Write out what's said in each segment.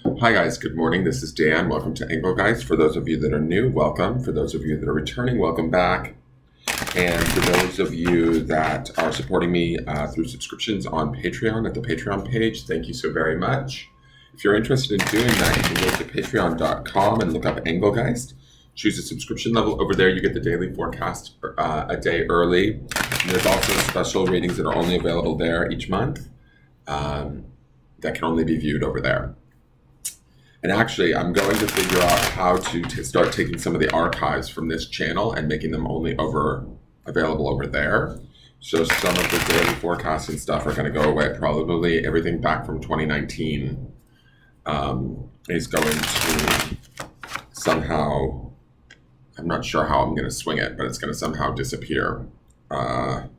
Hi guys, good morning. This is Dan. Welcome to Engelgeist. For those of you that are new, welcome. For those of you that are returning, welcome back. And for those of you that are supporting me through subscriptions on Patreon at the Patreon page, thank you so very much. If you're interested in doing that, you can go to patreon.com and look up Engelgeist. Choose a subscription level. Over there, you get the daily forecast a day early. And there's also special readings that are only available there each month that can only be viewed over there. And actually, I'm going to figure out how to start taking some of the archives from this channel and making them only available over there. So some of the daily forecasts and stuff are going to go away. Probably everything back from 2019 is going to somehow, I'm not sure how I'm going to swing it, but it's going to somehow disappear. I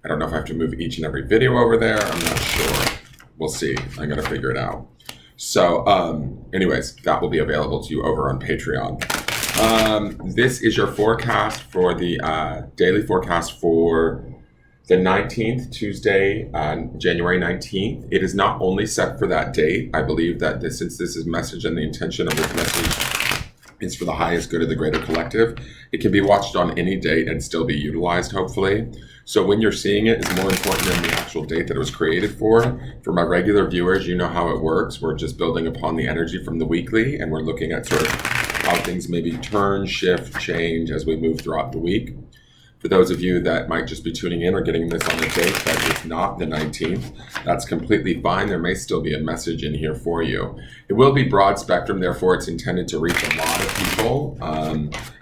don't know if I have to move each and every video over there. I'm not sure. We'll see. I'm going to figure it out. So anyways, that will be available to you over on Patreon. This is your forecast for the daily forecast for the 19th, Tuesday, January 19th. It is not only set for that date. I believe that since this is message and the intention of this message is for the highest good of the greater collective, it can be watched on any date and still be utilized, hopefully. So when you're seeing it is more important than the actual date that it was created for. For my regular viewers, you know how it works. We're just building upon the energy from the weekly, and we're looking at sort of how things maybe turn, shift, change as we move throughout the week. For those of you that might just be tuning in or getting this on a date that is not the 19th, that's completely fine. There may still be a message in here for you. It will be broad spectrum, therefore it's intended to reach a lot of people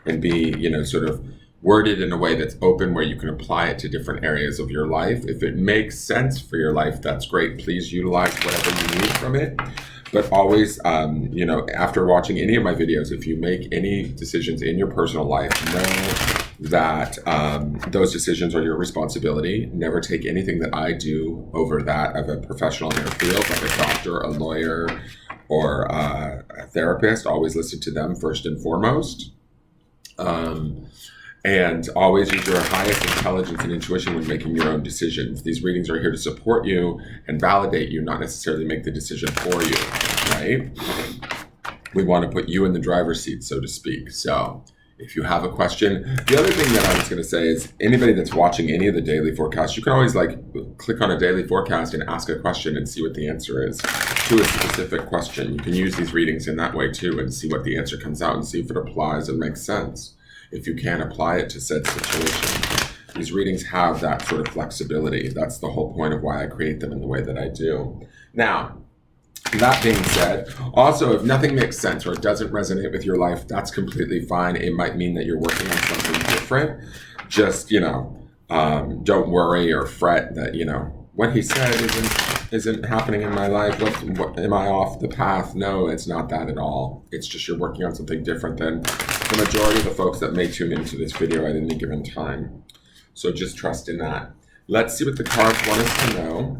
and be, sort of worded in a way that's open where you can apply it to different areas of your life. If it makes sense for your life, that's great. Please utilize whatever you need from it. But always, after watching any of my videos, if you make any decisions in your personal life, know that those decisions are your responsibility. Never take anything that I do over that of a professional in their field, like a doctor, a lawyer, or a therapist. Always listen to them first and foremost. And always use your highest intelligence and intuition when making your own decisions. These readings are here to support you and validate you, not necessarily make the decision for you, right? We want to put you in the driver's seat, so to speak. So if you have a question, the other thing that I was going to say is anybody that's watching any of the daily forecasts, you can always click on a daily forecast and ask a question and see what the answer is to a specific question. You can use these readings in that way too and see what the answer comes out and see if it applies and makes sense. If you can apply it to said situation. These readings have that sort of flexibility. That's the whole point of why I create them in the way that I do. Now, that being said, also, if nothing makes sense or it doesn't resonate with your life, that's completely fine. It might mean that you're working on something different. Just, don't worry or fret that, what he said isn't happening in my life. What am I off the path? No, it's not that at all. It's just you're working on something different than the majority of the folks that may tune into this video at any given time. So just trust in that. Let's see what the cards want us to know.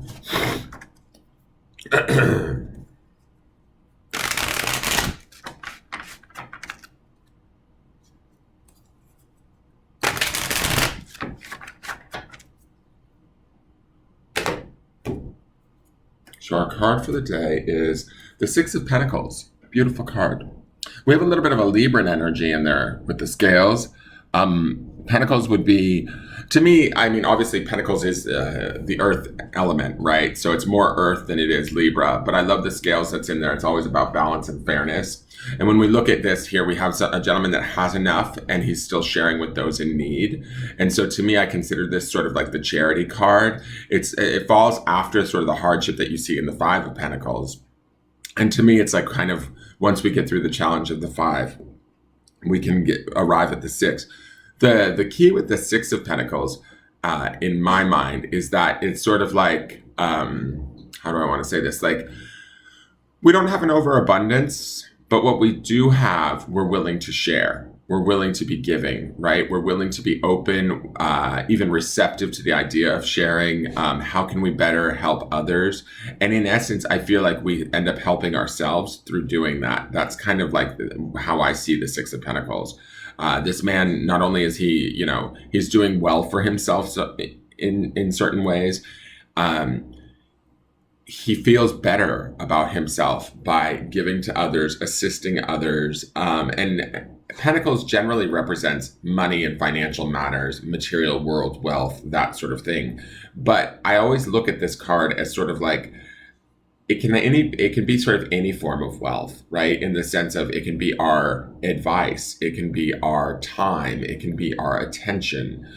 So our card for the day is the Six of Pentacles. Beautiful card. We have a little bit of a Libran energy in there with the scales. Pentacles would be, to me, obviously Pentacles is the earth element, right? So it's more earth than it is Libra, but I love the scales that's in there. It's always about balance and fairness. And when we look at this here, we have a gentleman that has enough and he's still sharing with those in need. And so to me, I consider this sort of like the charity card. It falls after sort of the hardship that you see in the Five of Pentacles. And to me, it's like kind of once we get through the challenge of the Five, we can arrive at the Six. The key with the Six of Pentacles, in my mind, is that it's sort of like, how do I want to say this? Like, we don't have an overabundance, but what we do have, we're willing to share. We're willing to be giving, right? We're willing to be open, even receptive to the idea of sharing. How can we better help others? And in essence, I feel like we end up helping ourselves through doing that. That's kind of like how I see the Six of Pentacles. This man, not only is he, he's doing well for himself in certain ways, he feels better about himself by giving to others, assisting others. And Pentacles generally represents money and financial matters, material world, wealth, that sort of thing. But I always look at this card as sort of like, it can be sort of any form of wealth, right? In the sense of, it can be our advice, it can be our time, it can be our attention.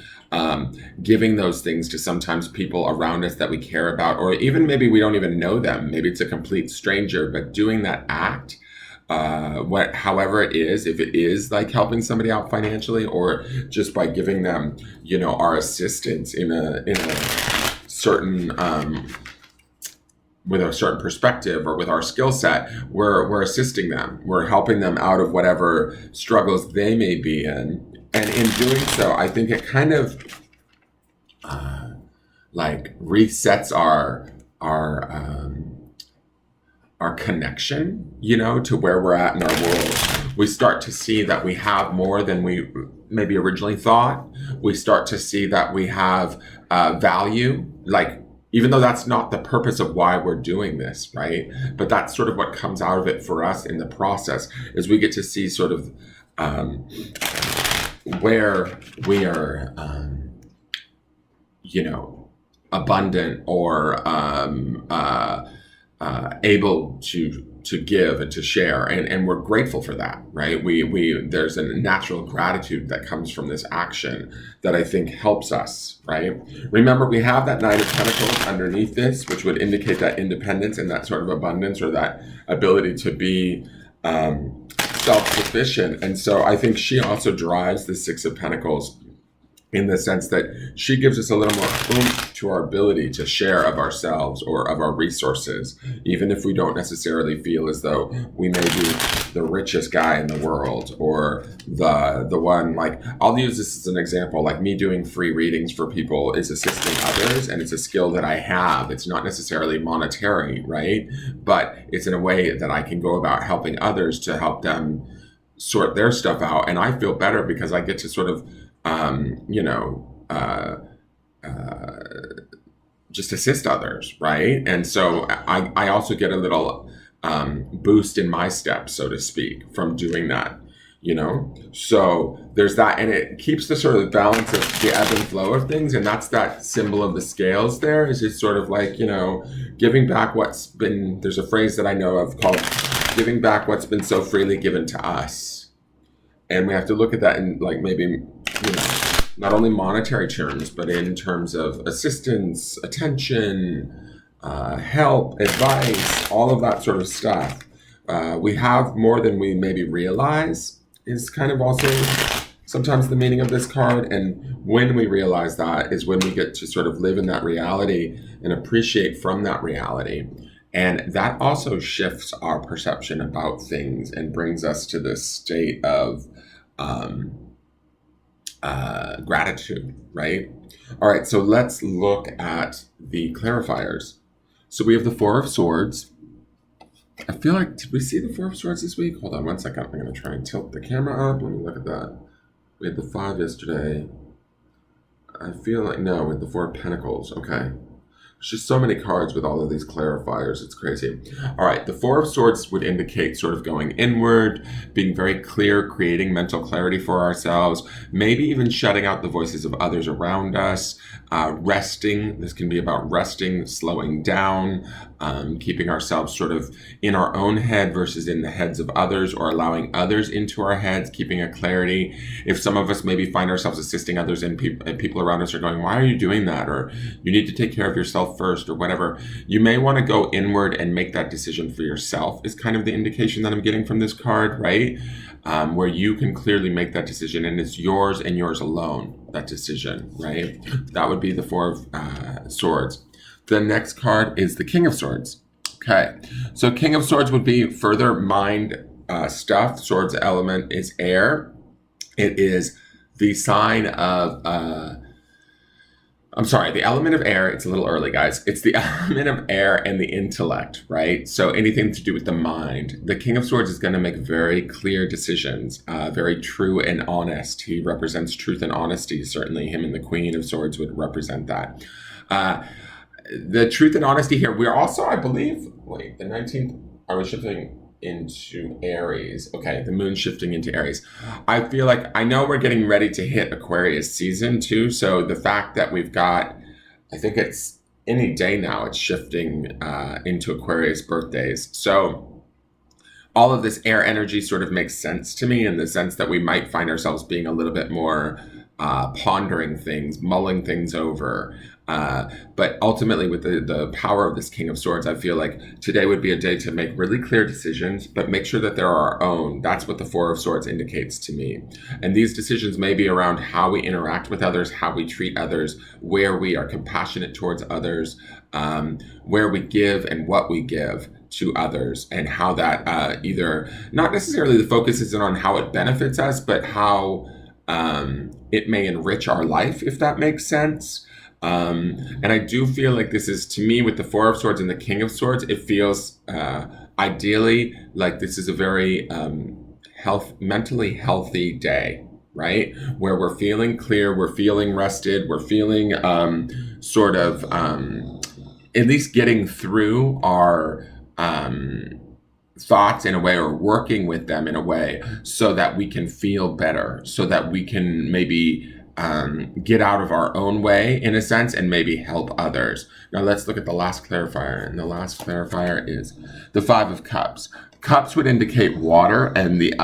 Giving those things to sometimes people around us that we care about, or even maybe we don't even know them. Maybe it's a complete stranger, but doing that act, however it is, if it is like helping somebody out financially, or just by giving them, our assistance in a certain, with a certain perspective or with our skill set, we're assisting them. We're helping them out of whatever struggles they may be in. And in doing so, I think it kind of like resets our connection, to where we're at in our world. We start to see that we have more than we maybe originally thought. We start to see that we have value, like, even though that's not the purpose of why we're doing this, right? But that's sort of what comes out of it for us in the process, is we get to see sort of where we are, abundant or able to give and to share, and we're grateful for that, right? There's a natural gratitude that comes from this action that I think helps us, right? Remember, we have that Knight of Pentacles underneath this, which would indicate that independence and that sort of abundance, or that ability to be self-sufficient. And so I think she also drives the Six of Pentacles, in the sense that she gives us a little more oomph to our ability to share of ourselves or of our resources, even if we don't necessarily feel as though we may be the richest guy in the world, or the one, like, I'll use this as an example, like me doing free readings for people is assisting others, and it's a skill that I have. It's not necessarily monetary, right? But it's in a way that I can go about helping others to help them sort their stuff out. And I feel better because I get to sort of just assist others, right? And so I also get a little boost in my steps, so to speak, from doing that, So there's that, and it keeps the sort of balance of the ebb and flow of things, and that's that symbol of the scales there, is just sort of like, giving back what's been, there's a phrase that I know of called giving back what's been so freely given to us. And we have to look at that in, like, maybe, not only monetary terms, but in terms of assistance, attention, help, advice, all of that sort of stuff. We have more than we maybe realize, is kind of also sometimes the meaning of this card. And when we realize that is when we get to sort of live in that reality and appreciate from that reality. And that also shifts our perception about things and brings us to this state of gratitude, right? All right, so let's look at the clarifiers. So we have the Four of Swords. I feel like, did we see the Four of Swords this week? Hold on one second. I'm going to try and tilt the camera up. Let me look at that. We had the Five yesterday. I feel like, no, with the Four of Pentacles. Okay. There's just so many cards with all of these clarifiers. It's crazy. All right. The Four of Swords would indicate sort of going inward, being very clear, creating mental clarity for ourselves, maybe even shutting out the voices of others around us, resting. This can be about resting, slowing down, keeping ourselves sort of in our own head versus in the heads of others, or allowing others into our heads, keeping a clarity. If some of us maybe find ourselves assisting others and people around us are going, why are you doing that? Or you need to take care of yourself first, or whatever. You may want to go inward and make that decision for yourself, is kind of the indication that I'm getting from this card, right? Where you can clearly make that decision, and it's yours and yours alone, that decision, right? That would be the Four of Swords. The next card is the King of Swords. Okay, so King of Swords would be further mind stuff. Swords element is air. It is the sign of the element of air. It's a little early, guys. It's the element of air and the intellect, right? So anything to do with the mind. The King of Swords is going to make very clear decisions, very true and honest. He represents truth and honesty. Certainly him and the Queen of Swords would represent that. the truth and honesty here. We're also, I believe, wait, the 19th, I was shifting into Aries. Okay, the moon shifting into Aries. I feel like I know we're getting ready to hit Aquarius season too. So the fact that we've got, I think it's any day now, it's shifting into Aquarius birthdays. So all of this air energy sort of makes sense to me in the sense that we might find ourselves being a little bit more pondering things, mulling things over. But ultimately, with the power of this King of Swords, I feel like today would be a day to make really clear decisions, but make sure that they're our own. That's what the Four of Swords indicates to me. And these decisions may be around how we interact with others, how we treat others, where we are compassionate towards others, where we give and what we give to others, and how that either, not necessarily the focus isn't on how it benefits us, but how it may enrich our life, if that makes sense. And I do feel like this is, to me, with the Four of Swords and the King of Swords, it feels ideally like this is a very mentally healthy day, right? Where we're feeling clear, we're feeling rested, we're feeling sort of at least getting through our thoughts in a way, or working with them in a way so that we can feel better, so that we can maybe get out of our own way in a sense and maybe help others. Now let's look at the last clarifier, and the last clarifier is the Five of Cups. Cups would indicate water and the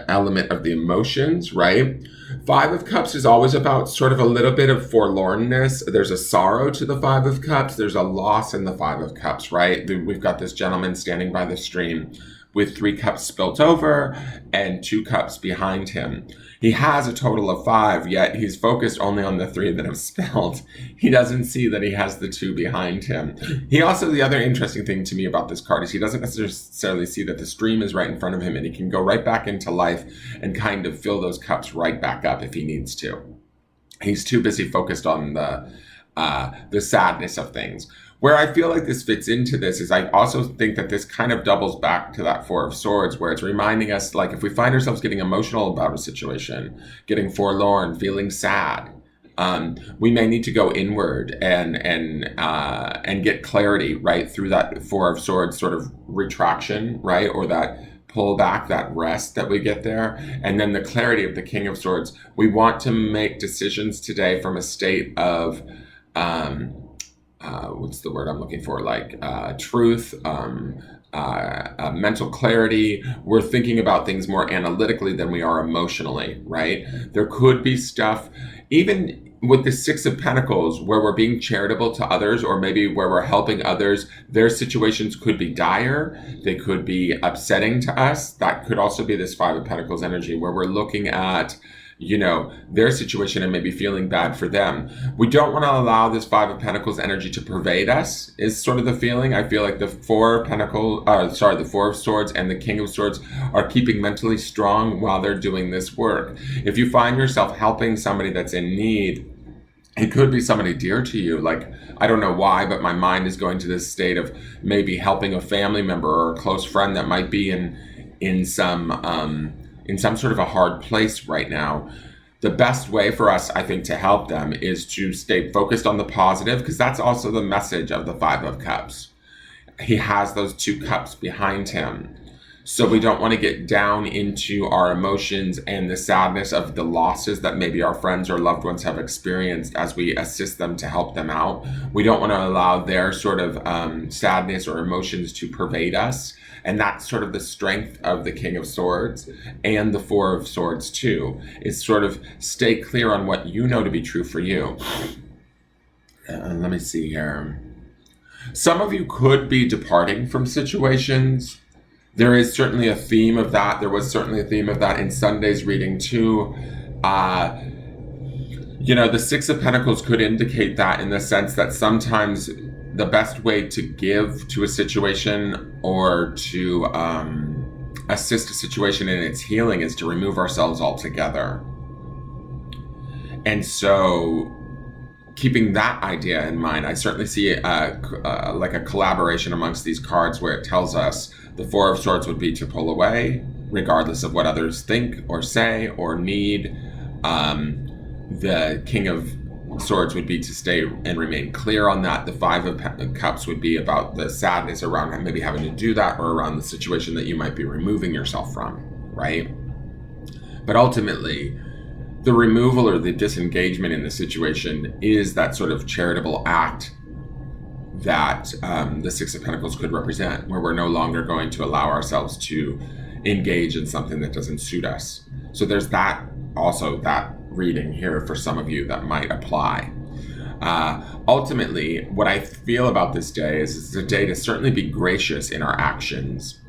element of the emotions, right? Five of Cups is always about sort of a little bit of forlornness. There's a sorrow to the Five of Cups. There's a loss in the Five of Cups, right? We've got this gentleman standing by the stream with 3 cups spilt over and 2 cups behind him. He has a total of 5, yet he's focused only on the 3 that have spilled. He doesn't see that he has the 2 behind him. He also, the other interesting thing to me about this card is he doesn't necessarily see that the stream is right in front of him, and he can go right back into life and kind of fill those cups right back up if he needs to. He's too busy focused on the sadness of things. Where I feel like this fits into this is I also think that this kind of doubles back to that Four of Swords, where it's reminding us, like, if we find ourselves getting emotional about a situation, getting forlorn, feeling sad, we may need to go inward and get clarity, right, through that Four of Swords sort of retraction, right, or that pull back, that rest that we get there. And then the clarity of the King of Swords. We want to make decisions today from a state of what's the word I'm looking for? Like truth, mental clarity. We're thinking about things more analytically than we are emotionally, right? There could be stuff, even with the Six of Pentacles, where we're being charitable to others, or maybe where we're helping others. Their situations could be dire. They could be upsetting to us. That could also be this Five of Pentacles energy, where we're looking at, you know, their situation and maybe feeling bad for them. We don't want to allow this Five of Pentacles energy to pervade us, is sort of the feeling. I feel like the Four of Swords and the King of Swords are keeping mentally strong while they're doing this work. If you find yourself helping somebody that's in need, it could be somebody dear to you. Like, I don't know why, but my mind is going to this state of maybe helping a family member or a close friend that might be in some sort of a hard place right now. The best way for us, I think, to help them is to stay focused on the positive, because that's also the message of the Five of Cups. He has those 2 cups behind him. So we don't want to get down into our emotions and the sadness of the losses that maybe our friends or loved ones have experienced as we assist them to help them out. We don't want to allow their sort of sadness or emotions to pervade us. And that's sort of the strength of the King of Swords and the Four of Swords too, is sort of stay clear on what you know to be true for you. Let me see here. Some of you could be departing from situations. There is certainly a theme of that. There was certainly a theme of that in Sunday's reading too. You know, the Six of Pentacles could indicate that, in the sense that sometimes the best way to give to a situation or to assist a situation in its healing is to remove ourselves altogether. And so, keeping that idea in mind, I certainly see like a collaboration amongst these cards, where it tells us the Four of Swords would be to pull away, regardless of what others think or say or need. The King of Swords would be to stay and remain clear on that. The Five of Cups would be about the sadness around maybe having to do that, or around the situation that you might be removing yourself from, right? But ultimately, the removal or the disengagement in the situation is that sort of charitable act that the Six of Pentacles could represent, where we're no longer going to allow ourselves to engage in something that doesn't suit us. So there's that, also that reading here for some of you that might apply. Ultimately, what I feel about this day is it's a day to certainly be gracious in our actions,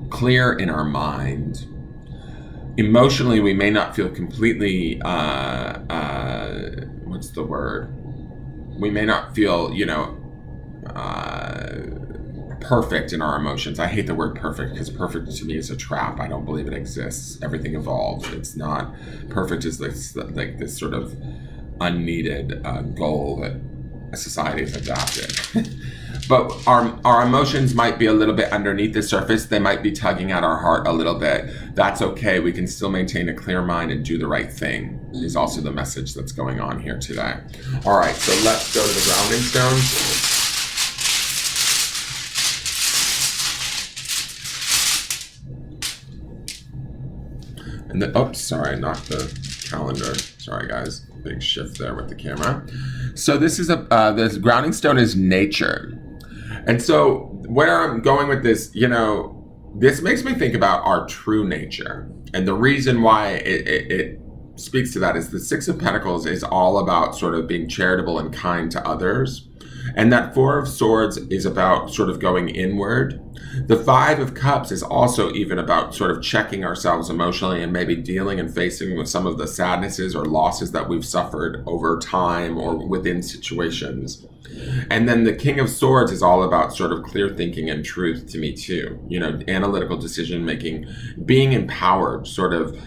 clear in our mind. Emotionally, we may not feel completely, what's the word? We may not feel, perfect in our emotions. I hate the word perfect, because perfect to me is a trap. I don't believe it exists. Everything evolves. It's not perfect. Is this like this sort of unneeded goal that a society has adopted. But our emotions might be a little bit underneath the surface. They might be tugging at our heart a little bit. That's okay. We can still maintain a clear mind and do the right thing, is also the message that's going on here today. All right, so let's go to the grounding stone. And oops, sorry, not the calendar. Sorry, guys. Big shift there with the camera. So this is this grounding stone is nature. And so where I'm going with this, this makes me think about our true nature. And the reason why it speaks to that is the Six of Pentacles is all about sort of being charitable and kind to others. And that Four of Swords is about sort of going inward. The Five of Cups is also even about sort of checking ourselves emotionally and maybe dealing and facing with some of the sadnesses or losses that we've suffered over time or within situations. And then the King of Swords is all about sort of clear thinking and truth to me too. Analytical decision making, being empowered, sort of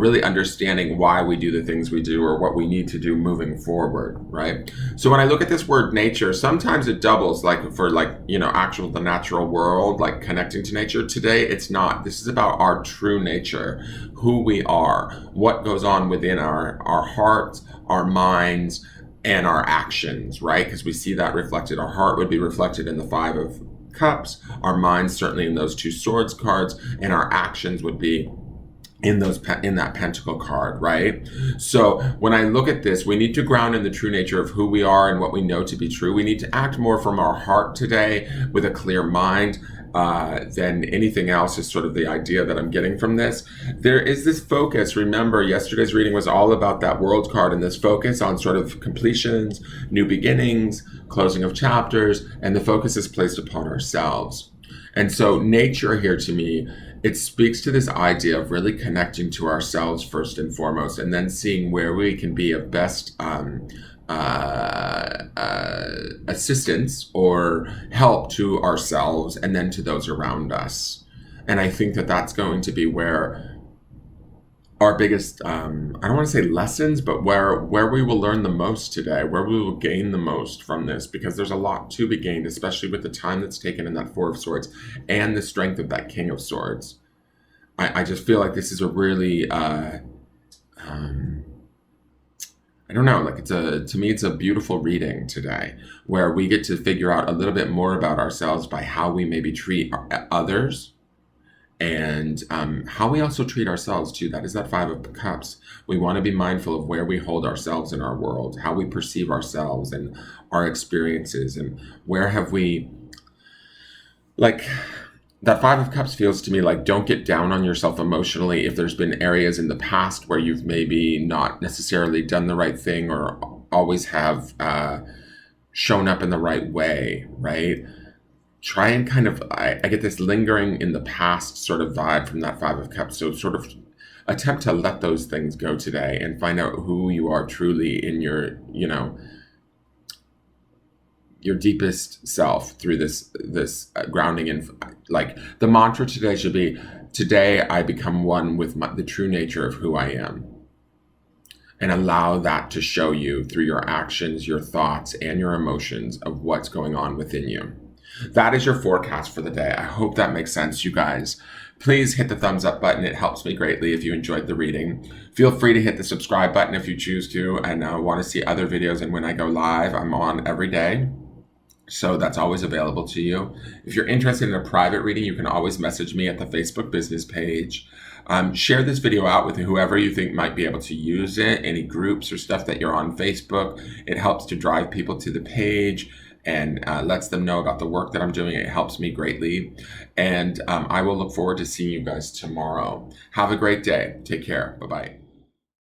really understanding why we do the things we do or what we need to do moving forward, right? So when I look at this word nature, sometimes it doubles for the natural world, like connecting to nature. Today, it's not. This is about our true nature, who we are, what goes on within our hearts, our minds, and our actions, right? Because we see that reflected. Our heart would be reflected in the Five of Cups, our minds certainly in those Two Swords cards, and our actions would be in that Pentacle card, right? So when I look at this, we need to ground in the true nature of who we are and what we know to be true. We need to act more from our heart today with a clear mind than anything else, is sort of the idea that I'm getting from this. There is this focus. Remember, yesterday's reading was all about that World card and this focus on sort of completions, new beginnings, closing of chapters, and the focus is placed upon ourselves. And so nature here to me, it speaks to this idea of really connecting to ourselves first and foremost, and then seeing where we can be of best assistance or help to ourselves and then to those around us. And I think that that's going to be where our biggest, I don't want to say lessons, but where we will learn the most today, where we will gain the most from this, because there's a lot to be gained, especially with the time that's taken in that Four of Swords and the strength of that King of Swords. I just feel like this is a really, I don't know, like to me, it's a beautiful reading today, where we get to figure out a little bit more about ourselves by how we maybe treat others, and how we also treat ourselves too. That is that Five of Cups. We want to be mindful of where we hold ourselves in our world, how we perceive ourselves and our experiences, and where have we, like, that Five of Cups feels to me like, don't get down on yourself emotionally if there's been areas in the past where you've maybe not necessarily done the right thing or always have shown up in the right way, right? Try and kind of, I get this lingering in the past sort of vibe from that Five of Cups. So sort of attempt to let those things go today and find out who you are truly in your deepest self through this grounding in, like, the mantra today should be, today I become one with the true nature of who I am, and allow that to show you through your actions, your thoughts, and your emotions of what's going on within you. That is your forecast for the day. I hope that makes sense, you guys. Please hit the thumbs up button. It helps me greatly if you enjoyed the reading. Feel free to hit the subscribe button if you choose to and want to see other videos. And when I go live, I'm on every day. So that's always available to you. If you're interested in a private reading, you can always message me at the Facebook business page. Share this video out with whoever you think might be able to use it, any groups or stuff that you're on Facebook. It helps to drive people to the page and lets them know about the work that I'm doing. It helps me greatly. And I will look forward to seeing you guys tomorrow. Have a great day. Take care. Bye-bye.